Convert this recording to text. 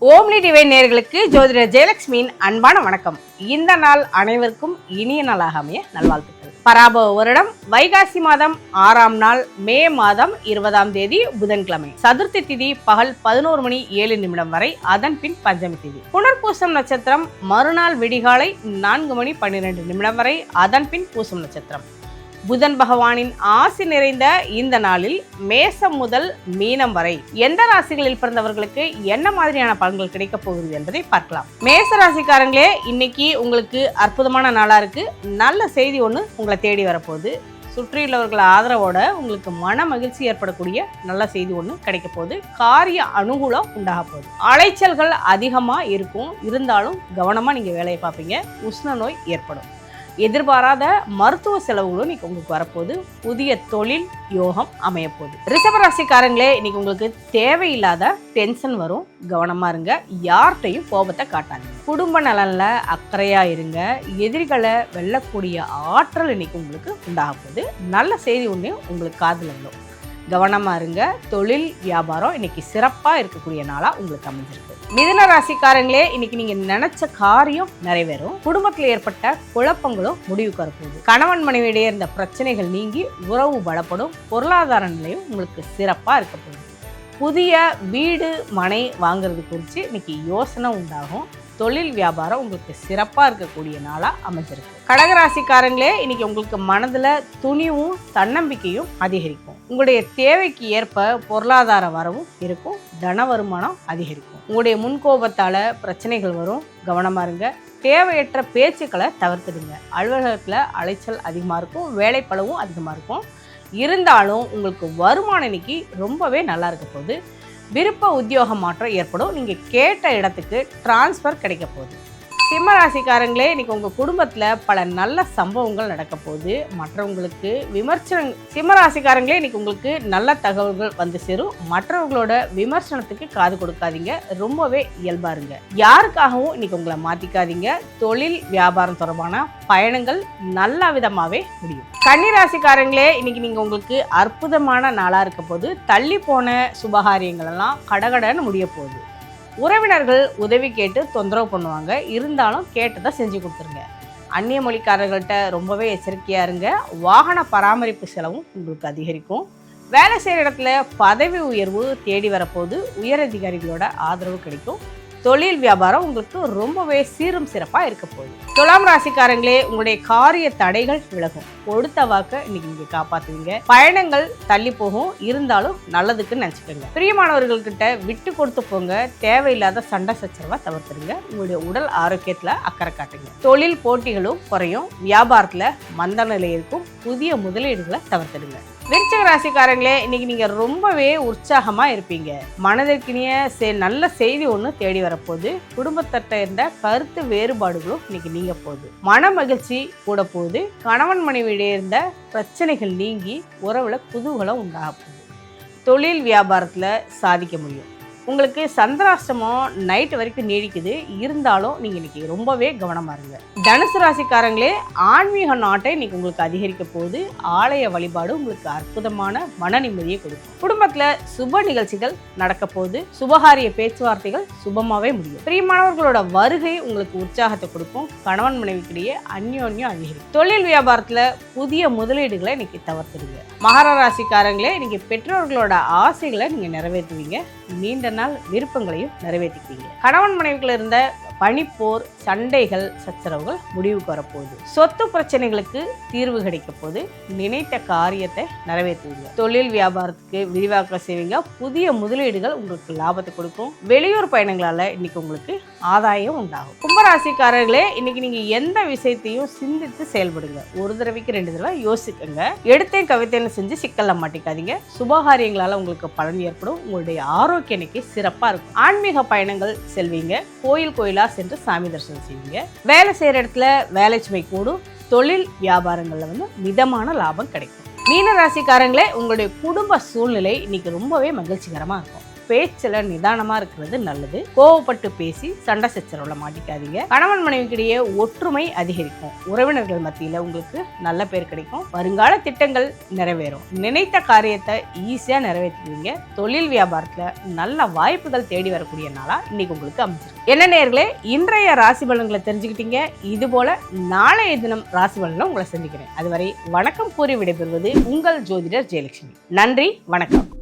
Omni divine நேயர்களுக்கு ஜோதிடர் ஜெயலட்சுமியின் அன்பான வணக்கம். இந்த நாள் அனைவருக்கும் இனிய நாளாக அமைய நல்வாழ்த்துக்கள். பராபவ வருடம் வைகாசி மாதம் 6ஆம் நாள் மே மாதம் 20ஆம் தேதி புதன்கிழமை. சதுர்த்தி திதி பகல் 11:07 வரை, அதன் பின் பஞ்சமி திதி. புனர்பூசம் நட்சத்திரம் மறுநாள் விடிகாலை 4:12 வரை, அதன் பின் பூசம் நட்சத்திரம். புதன் பகவானின் ஆசி நிறைந்த இந்த நாளில் மேசம் முதல் மீனம் வரை எந்த ராசிகளில் பிறந்தவர்களுக்கு என்ன மாதிரியான பலன்கள் கிடைக்க போகிறது என்பதை பார்க்கலாம். மேச ராசிக்காரங்களே, இன்னைக்கு உங்களுக்கு அற்புதமான நாளா இருக்கு. நல்ல செய்தி ஒன்று உங்களை தேடி வரப்போகுது. சுற்றியுள்ளவர்கள் ஆதரவோட உங்களுக்கு மன மகிழ்ச்சி ஏற்படக்கூடிய நல்ல செய்தி ஒன்று கிடைக்க போகுது. காரிய அனுகூலம் உண்டாக போகுது. அலைச்சல்கள் அதிகமா இருக்கும், இருந்தாலும் கவனமா நீங்க வேலையை பார்ப்பீங்க. உஷ்ண நோய் ஏற்படும். எதிர்பாராத மருத்துவ செலவுகளும் இன்னைக்கு உங்களுக்கு வரப்போகுது. புதிய தொழில் யோகம் அமையப்போகுது. ரிஷபராசிக்காரங்களே, இன்னைக்கு உங்களுக்கு தேவையில்லாத டென்ஷன் வரும். கவனமா இருங்க. யார்கிட்டையும் கோபத்தை காட்டாதீங்க. குடும்ப நலன்ல அக்கறையா இருங்க. எதிரிகளை வெல்லக்கூடிய ஆற்றல் இன்னைக்கு உங்களுக்கு உண்டாக போகுது. நல்ல செய்தி ஒன்று உங்களுக்கு காதுல விழும். கவனமா இருங்க. தொழில் வியாபாரம் இன்னைக்கு சிறப்பா இருக்கக்கூடிய நாளா உங்களுக்கு அமைஞ்சிருக்கு. மிதுன ராசிக்காரங்களே, இன்னைக்கு நீங்க நினைச்ச காரியம் நிறைவேறும். குடும்பத்தில் ஏற்பட்ட குழப்பங்களும் முடிவுக்கு வரப்போகுது. கணவன் மனைவியிடையே இருந்த பிரச்சனைகள் நீங்கி உறவு பலப்படும். பொருளாதார நிலையும் உங்களுக்கு சிறப்பா இருக்க போகுது. புதிய வீடு மனை வாங்குறது குறித்து இன்னைக்கு யோசனை உண்டாகும். தொழில் வியாபாரம் உங்களுக்கு சிறப்பாக இருக்கக்கூடிய நாளாக அமைஞ்சிருக்கு. கடகராசிக்காரங்களே, இன்னைக்கு உங்களுக்கு மனதில் துணிவும் தன்னம்பிக்கையும் அதிகரிக்கும். உங்களுடைய தேவைக்கு ஏற்ப பொருளாதார வரவும் இருக்கும். தன வருமானம் அதிகரிக்கும். உங்களுடைய முன்கோபத்தால் பிரச்சனைகள் வரும். கவனமாக இருங்க. தேவையற்ற பேச்சுக்களை தவிர்த்துடுங்க. அலுவலகத்தில் அலைச்சல் அதிகமாக இருக்கும். வேலைப்பளவும் அதிகமாக இருக்கும். இருந்தாலும் உங்களுக்கு வருமானம் இன்னைக்கு ரொம்பவே நல்லா இருக்க போகுது. விருப்ப உத்தியோக மாற்றம் ஏற்படும். நீங்கள் கேட்ட இடத்துக்கு டிரான்ஸ்ஃபர் கிடைக்க போகுது. சிம்ம ராசிக்காரங்களே, இன்னைக்கு உங்கள் குடும்பத்தில் பல நல்ல சம்பவங்கள் நடக்க போகுது. மற்றவங்களுக்கு விமர்சனம். சிம்ம ராசிக்காரங்களே, இன்னைக்கு உங்களுக்கு நல்ல தகவல்கள் வந்து சேரும். மற்றவங்களோட விமர்சனத்துக்கு காது கொடுக்காதீங்க. ரொம்பவே இயல்பா இருங்க. யாருக்காகவும் இன்னைக்கு உங்களை மாத்திக்காதீங்க. தொழில் வியாபாரம் தொடர்பான பயணங்கள் நல்ல விதமாகவே முடியும். கன்னி ராசிக்காரங்களே, இன்னைக்கு நீங்கள் உங்களுக்கு அற்புதமான நாளாக இருக்க போது. தள்ளி போன சுபகாரியங்கள் எல்லாம் கடகடன்னு முடிய போகுது. உறவினர்கள் உதவி கேட்டு தொந்தரவு பண்ணுவாங்க. இருந்தாலும் கேட்டதை செஞ்சு கொடுத்துருங்க. அந்நிய மொழிக்காரர்கள்ட்ட ரொம்பவே எச்சரிக்கையாக இருங்க. வாகன பராமரிப்பு செலவும் உங்களுக்கு அதிகரிக்கும். வேலை செய்கிற இடத்துல பதவி உயர்வு தேடி வரப்போது. உயரதிகாரிகளோட ஆதரவு கிடைக்கும். தொழில் வியாபாரம் உங்களுக்கு ரொம்பவே சீரும் சிறப்பாக இருக்க போகுது. துலாம் ராசிக்காரங்களே, உங்களுடைய காரிய தடைகள் விலகும். கொடுத்த வாக்க இன்னைக்கு நீங்க காப்பாத்துவீங்க. பயணங்கள் தள்ளி போகும். இருந்தாலும் நல்லதுக்கு நினைச்சுக்கோங்க. பிரியமானவர்கள்கிட்ட விட்டு கொடுத்து போங்க. தேவையில்லாத சண்டை சச்சரவா தவிர்த்துருங்க. உங்களுடைய உடல் ஆரோக்கியத்துல அக்கறை காட்டுங்க. தொழில் போட்டிகளும் குறையும். வியாபாரத்துல மந்த நிலை இருக்கும். புதிய முதலீடுகளை தவிர்த்துடுங்க. விருச்சிக ராசிக்காரங்களே, இன்னைக்கு நீங்க ரொம்பவே உற்சாகமா இருப்பீங்க. மனதிற்கினிய நல்ல செய்தி ஒன்று தேடி வரப்போகுது. குடும்பத்திட்ட இருந்த கருத்து வேறுபாடுகளும் இன்னைக்கு நீங்க போகுது. மன மகிழ்ச்சி கூட போகுது. கணவன் மனைவியிடையே இருந்த பிரச்சனைகள் நீங்கி உறவுல குதூகலம் உண்டாக போகுது. தொழில் வியாபாரத்துல சாதிக்க முடியும். உங்களுக்கு சந்திராஷ்டமம் நைட்டு வரைக்கும் நீடிக்குது. இருந்தாலும் நீங்கள் இன்னைக்கு ரொம்பவே கவனமாக இருங்க. தனுசு ராசிக்காரங்களே, ஆன்மீக நாட்டை இன்னைக்கு உங்களுக்கு அதிகரிக்க போகுது. ஆலய வழிபாடு உங்களுக்கு அற்புதமான மன நிம்மதியை கொடுக்கும். குடும்பத்தில் சுப நிகழ்ச்சிகள் நடக்க போகுது. சுபகாரிய பேச்சுவார்த்தைகள் சுபமாகவே முடியும். பிரியமானவர்களோட வருகை உங்களுக்கு உற்சாகத்தை கொடுக்கும். கணவன் மனைவிக்கிடையே அந்யோன்யம் அதிகரிக்கும். தொழில் வியாபாரத்தில் புதிய முதலீடுகளை இன்னைக்கு தவிர்த்துடுங்க. மகர ராசிக்காரங்களே, இன்னைக்கு பெற்றோர்களோட ஆசைகளை நீங்கள் நிறைவேற்றுவீங்க. நீண்ட நாள் விருப்பங்களையும் நிறைவேற்றிக்குவீங்க. கணவன் மனைவிகள் இருந்த பனிப்போர், சண்டைகள், சச்சரவுகள் முடிவுக்கு வரப்போகுது. சொத்து பிரச்சனைகளுக்கு தீர்வு கிடைக்க போது. நினைத்த காரியத்தை நிறைவேற்றுவீங்க. தொழில் வியாபாரத்துக்கு விரிவாக்கம் செய்வீங்க. புதிய முதலீடுகள் உங்களுக்கு லாபத்தை கொடுக்கும். வெளியூர் பயணங்களால இன்னைக்கு உங்களுக்கு ஆதாயம் உண்டாகும். கும்பராசிக்காரர்களே, இன்னைக்கு நீங்க எந்த விஷயத்தையும் சிந்தித்து செயல்படுங்க. ஒரு தடவைக்கு 2 தடவை யோசிக்குங்க. எடுத்தேன் கவித்தைன்னு செஞ்சு சிக்கல்ல மாட்டிக்காதீங்க. சுபகாரியங்களால உங்களுக்கு பலன் ஏற்படும். உங்களுடைய ஆரோக்கியம் இன்னைக்கு சிறப்பா இருக்கும். ஆன்மீக பயணங்கள் செல்வீங்க. கோயிலா சென்று சாமி தரிசனம் செய்வீங்க. வேலை செய்யற இடத்துல வேலை சுமை கூடும். தொழில் வியாபாரங்கள்ல மிதமான லாபம் கிடைக்கும். மீன ராசிக்காரங்களே, உங்களுடைய குடும்ப சூழ்நிலை இன்னைக்கு ரொம்பவே மகிழ்ச்சிகரமா இருக்கும். பேச்சுல நிதானமா இருக்கிறது நல்லது. கோவப்பட்டு பேசி சண்டை சச்சரவுல மாட்டிக்காதீங்க. கணவன் மனைவிக்கிடையே ஒற்றுமை அதிகரிக்கும். உறவினர்கள் மத்தியில உங்களுக்கு நல்ல பேர் கிடைக்கும். வருங்கால திட்டங்கள் நிறைவேறும். நினைத்த காரியத்தை ஈஸியா நிறைவேற்றுவீங்க. தொழில் வியாபாரத்துல நல்ல வாய்ப்புகள் தேடி வரக்கூடிய நாளா இன்னைக்கு உங்களுக்கு அமைச்சிருக்கு. என்ன நேயர்களே, இன்றைய ராசி பலன்களை தெரிஞ்சுக்கிட்டீங்க. இது போல நாளைய தினம் ராசி பலன்களை உங்களை சந்திக்கிறேன். அதுவரை வணக்கம் கூறி விடைபெறுவது உங்கள் ஜோதிடர் ஜெயலட்சுமி. நன்றி, வணக்கம்.